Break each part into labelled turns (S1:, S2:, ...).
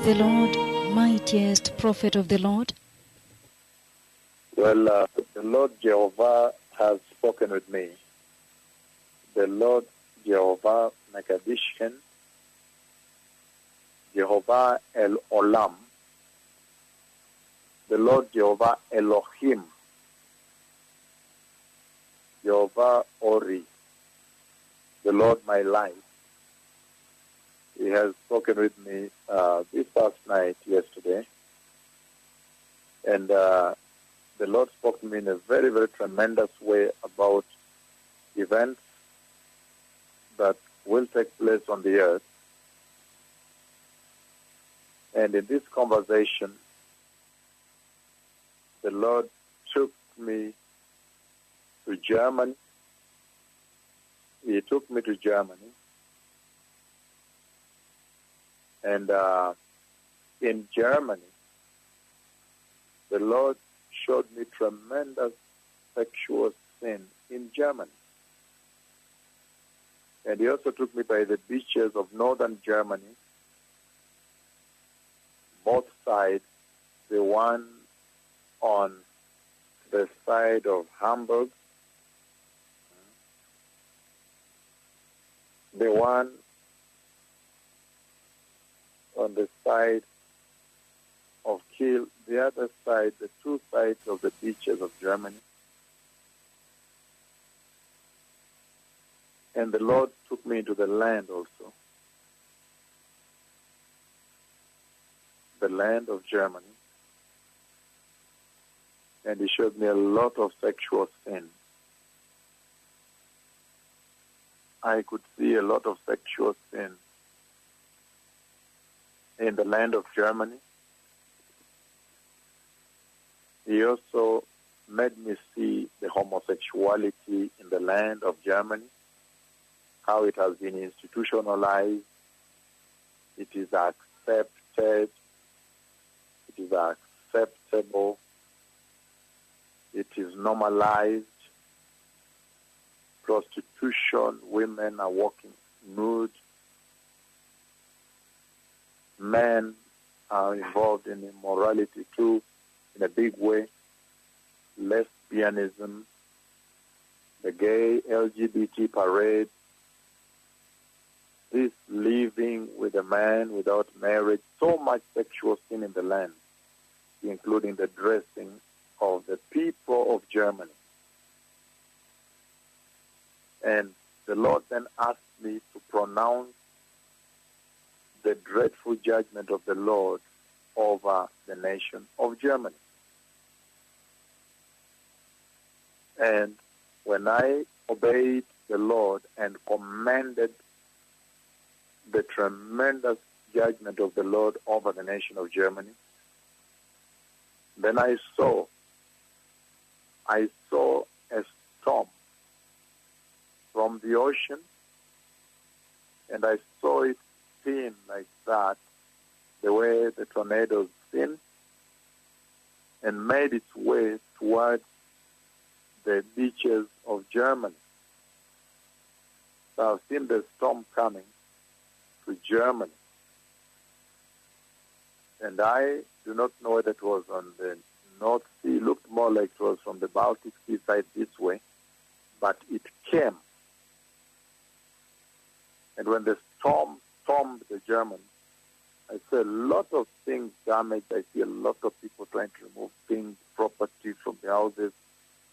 S1: the Lord, mightiest prophet of the Lord.
S2: Well, the Lord Jehovah has spoken with me. The Lord Jehovah Makadishken, Jehovah El Olam, the Lord Jehovah Elohim, Jehovah Ori, the Lord my life. He has spoken with me this past night, yesterday, and the Lord spoke to me in a very, very tremendous way about events that will take place on the earth. And in this conversation, the Lord took me to Germany. He took me to Germany. And in Germany, the Lord showed me tremendous sexual sin in Germany. And he also took me by the beaches of northern Germany, both sides, the one on the side of Hamburg, the one on the side of Kiel, the other side, the two sides of the beaches of Germany. And the Lord took me into the land also, the land of Germany. And he showed me a lot of sexual sin. I could see a lot of sexual sin in the land of Germany. He also made me see the homosexuality in the land of Germany, how it has been institutionalized, it is accepted, it is acceptable, it is normalized. Prostitution, women are walking nude. Men are involved in immorality too, in a big way. Lesbianism, the gay LGBT parade, this living with a man without marriage, so much sexual sin in the land, including the dressing of the people of Germany. And the Lord then asked me to pronounce the dreadful judgment of the Lord over the nation of Germany. And when I obeyed the Lord and commanded the tremendous judgment of the Lord over the nation of Germany, then I saw a storm from the ocean, and I saw it spin like that, the way the tornadoes spin, and made its way towards the beaches of Germany. So I've seen the storm coming to Germany. And I do not know whether it was on the North Sea. It looked more like it was from the Baltic Sea side this way, but it came. And when the storm stormed the Germans, I see a lot of things damaged. I see a lot of people trying to remove things, property from the houses.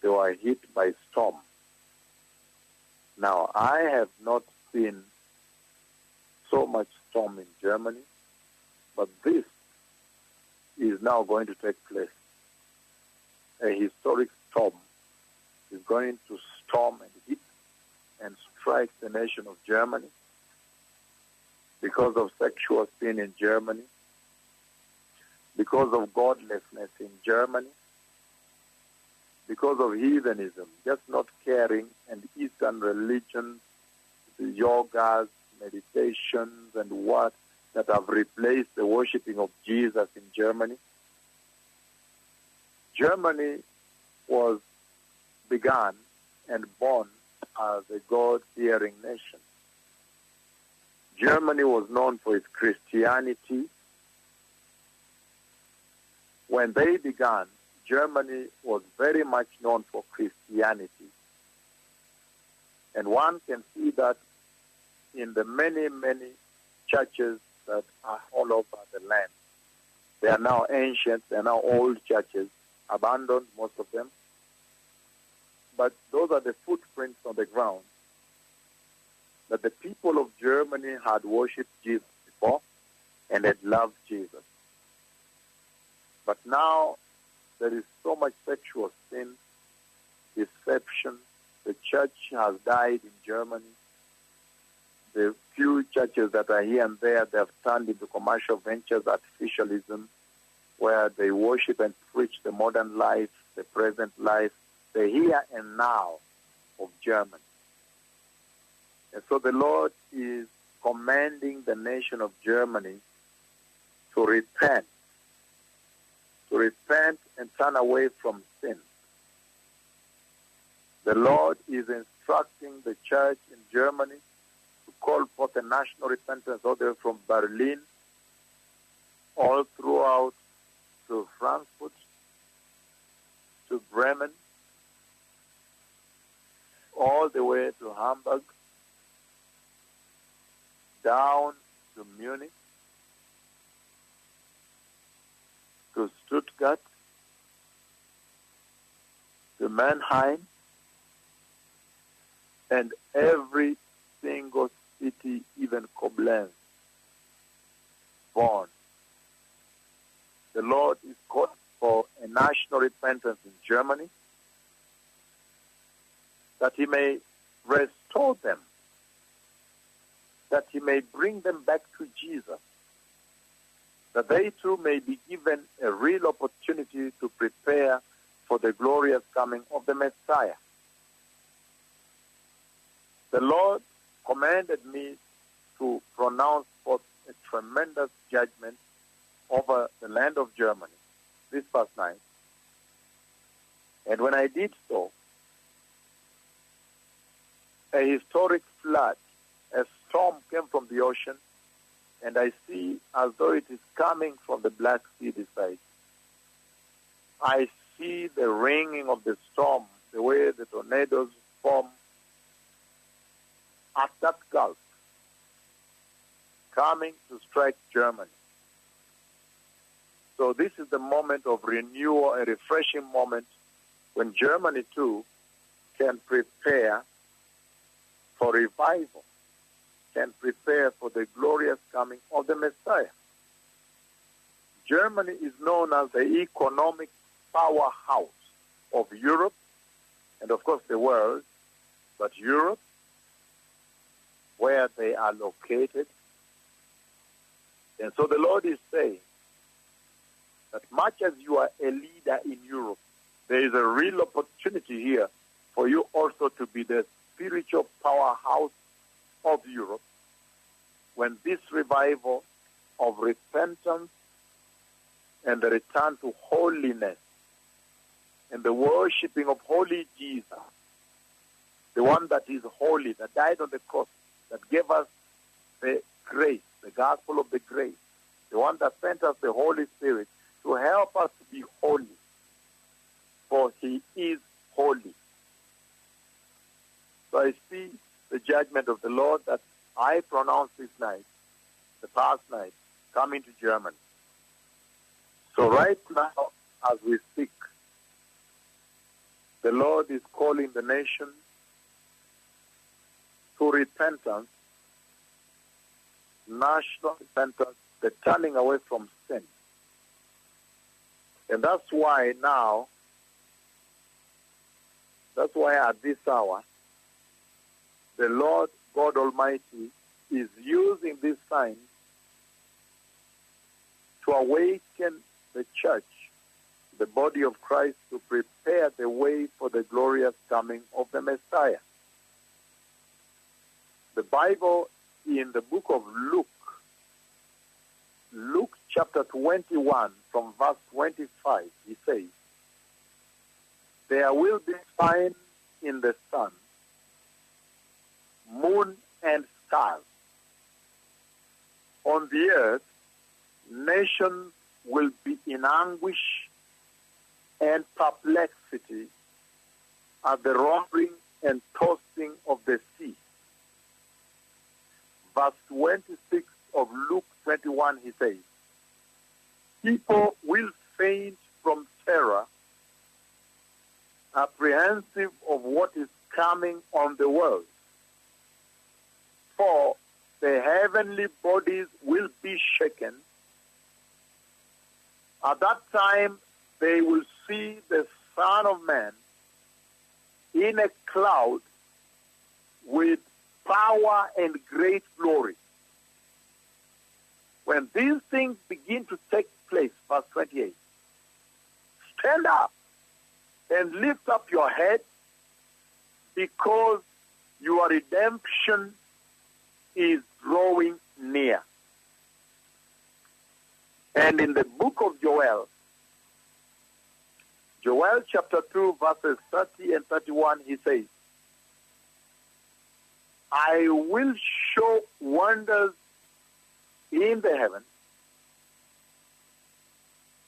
S2: They were hit by storm. Now, I have not seen so much storm in Germany, but this is now going to take place. A historic storm is going to storm and hit and strike the nation of Germany because of sexual sin in Germany, because of godlessness in Germany, because of heathenism, just not caring, and Eastern religions, yogas, meditations, and what that have replaced the worshiping of Jesus in Germany. Germany was begun and born as a God-fearing nation. Germany was known for its Christianity, when they began, Germany was very much known for Christianity. And one can see that in the many, many churches that are all over the land. They are now ancient, they are now old churches, abandoned, most of them. But those are the footprints on the ground that the people of Germany had worshipped Jesus before and had loved Jesus. But now there is so much sexual sin, deception. The church has died in Germany. The few churches that are here and there, they have turned into commercial ventures, artificialism, where they worship and preach the modern life, the present life, the here and now of Germany. And so the Lord is commanding the nation of Germany to repent and turn away from sin. The Lord is instructing the church in Germany to call forth a national repentance all the way from Berlin, all throughout to Frankfurt, to Bremen, all the way to Hamburg, down to Munich, to Stuttgart, to Mannheim, and every single city, even Koblenz, Bonn. The Lord is calling for a national repentance in Germany, that he may restore them, that he may bring them back to Jesus, that they too may be given a real opportunity to prepare for the glorious coming of the Messiah. The Lord commanded me to pronounce forth a tremendous judgment over the land of Germany this past night. And when I did so, a historic flood, a storm came from the ocean, and I see as though it is coming from the Black Sea this side. I see the ringing of the storm, the way the tornadoes form at that gulf, coming to strike Germany. So this is the moment of renewal, a refreshing moment when Germany too can prepare for revival, can prepare for the glorious coming of the Messiah. Germany is known as the economic powerhouse of Europe and of course the world, but Europe, where they are located. And so the Lord is saying that much as you are a leader in Europe, there is a real opportunity here for you also to be the spiritual powerhouse of Europe when this revival of repentance and the return to holiness and the worshiping of holy Jesus, the one that is holy, that died on the cross, that gave us the grace, the gospel of the grace, the one that sent us the Holy Spirit to help us to be holy, for he is holy. So I see the judgment of the Lord that I pronounced this night, the past night, coming to Germany. So right now, as we speak, the Lord is calling the nation to repentance, national repentance, the turning away from sin. And that's why now, that's why at this hour, the Lord God Almighty is using this sign to awaken the church, the body of Christ, to prepare the way for the glorious coming of the Messiah. The Bible in the book of Luke, Luke chapter 21 from verse 25, he says, "There will be signs in the sun, moon and stars. On the earth, nations will be in anguish and perplexity at the roaring and tossing of the sea. Verse 26 of Luke 21, he says, people will faint from terror, apprehensive of what is coming on the world. For the heavenly bodies will be shaken. At that time, they will see the Son of Man in a cloud with power and great glory. When these things begin to take place, verse 28, stand up and lift up your head, because your redemption is drawing near. And in the book of Joel chapter 2, verses 30 and 31, he says, I will show wonders in the heavens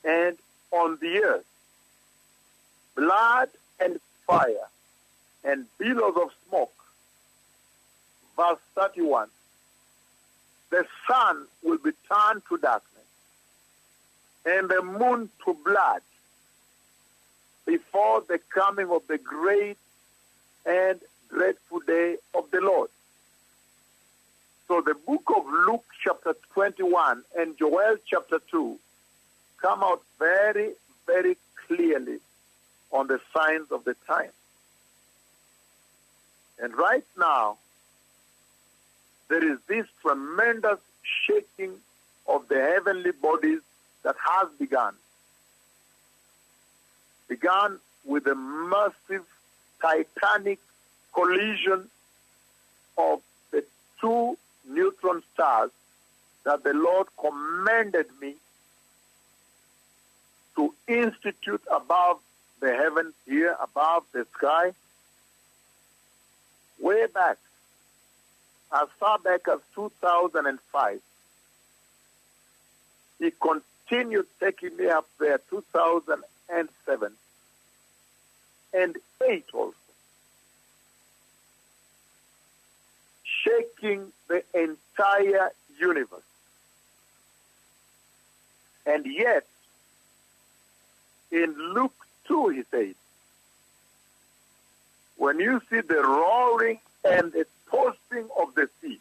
S2: and on the earth, blood and fire and billows of smoke. Verse 31, the sun will be turned to darkness and the moon to blood before the coming of the great and dreadful day of the Lord. So the book of Luke chapter 21 and Joel chapter 2 come out very, very clearly on the signs of the time. And right now, there is this tremendous shaking of the heavenly bodies that has begun. Began with a massive titanic collision of the two neutron stars that the Lord commanded me to institute above the heavens here, above the sky, way back, as far back as 2005. He continued taking me up there 2007 and 8 also, shaking the entire universe. And yet, in Luke 2, he said, when you see the roaring and the tossing of the sea,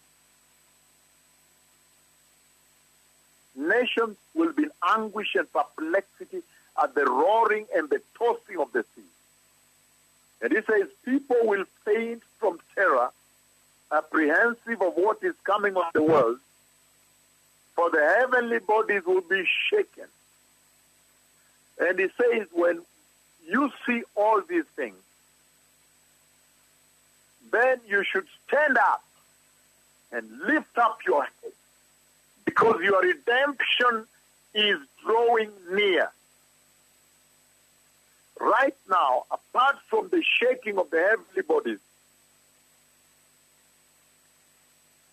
S2: nations will be in anguish and perplexity at the roaring and the tossing of the sea. And he says, people will faint from terror, apprehensive of what is coming on the world, for the heavenly bodies will be shaken. And he says, when you see all these things, then you should stand up and lift up your head, because your redemption is drawing near. Right now, apart from the shaking of the heavenly bodies,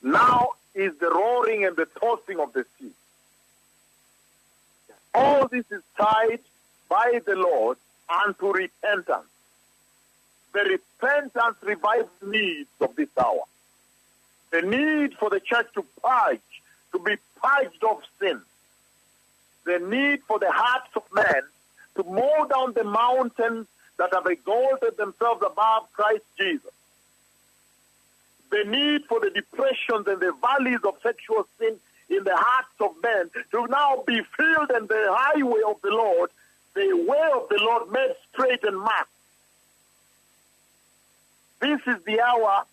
S2: now is the roaring and the tossing of the sea. All this is tied by the Lord unto repentance. The repentance revives needs of this hour. The need for the church to purge, to be purged of sin. The need for the hearts of men to mow down the mountains that have exalted themselves above Christ Jesus. The need for the depressions and the valleys of sexual sin in the hearts of men to now be filled in the highway of the Lord, the way of the Lord made straight and marked. This is the hour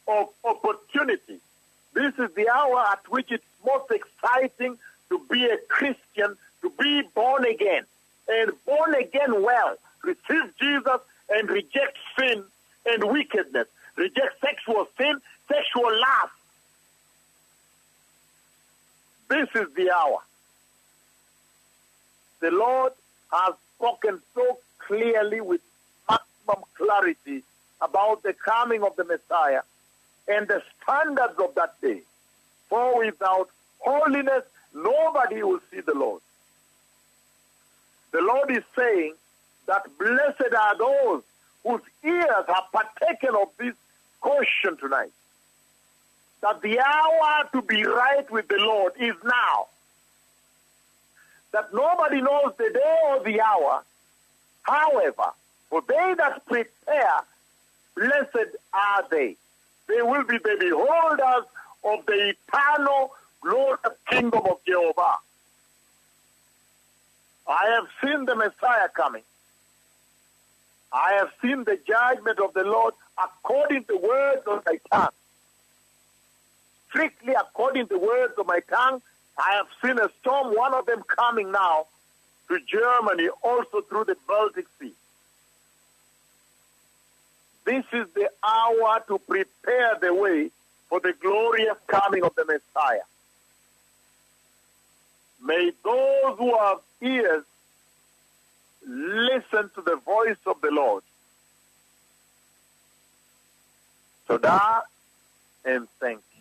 S2: of opportunity. This is the hour at which it's most exciting to be a Christian, to be born again, and born again well. Receive Jesus and reject sin and wickedness. Reject sexual sin, sexual lust. This is the hour. The Lord has spoken so clearly with maximum clarity about the coming of the Messiah and the standards of that day. For without holiness, nobody will see the Lord. The Lord is saying that blessed are those whose ears have partaken of this caution tonight. That the hour to be right with the Lord is now. That nobody knows the day or the hour. However, for they that prepare, blessed are they. They will be the beholders of the eternal glorious kingdom of Jehovah. I have seen the Messiah coming. I have seen the judgment of the Lord according to the words of my tongue. Strictly according to the words of my tongue, I have seen a storm, one of them coming now to Germany, also through the Baltic Sea. This is the hour to prepare the way for the glorious coming of the Messiah. May those who have ears listen to the voice of the Lord. Todah and thank you.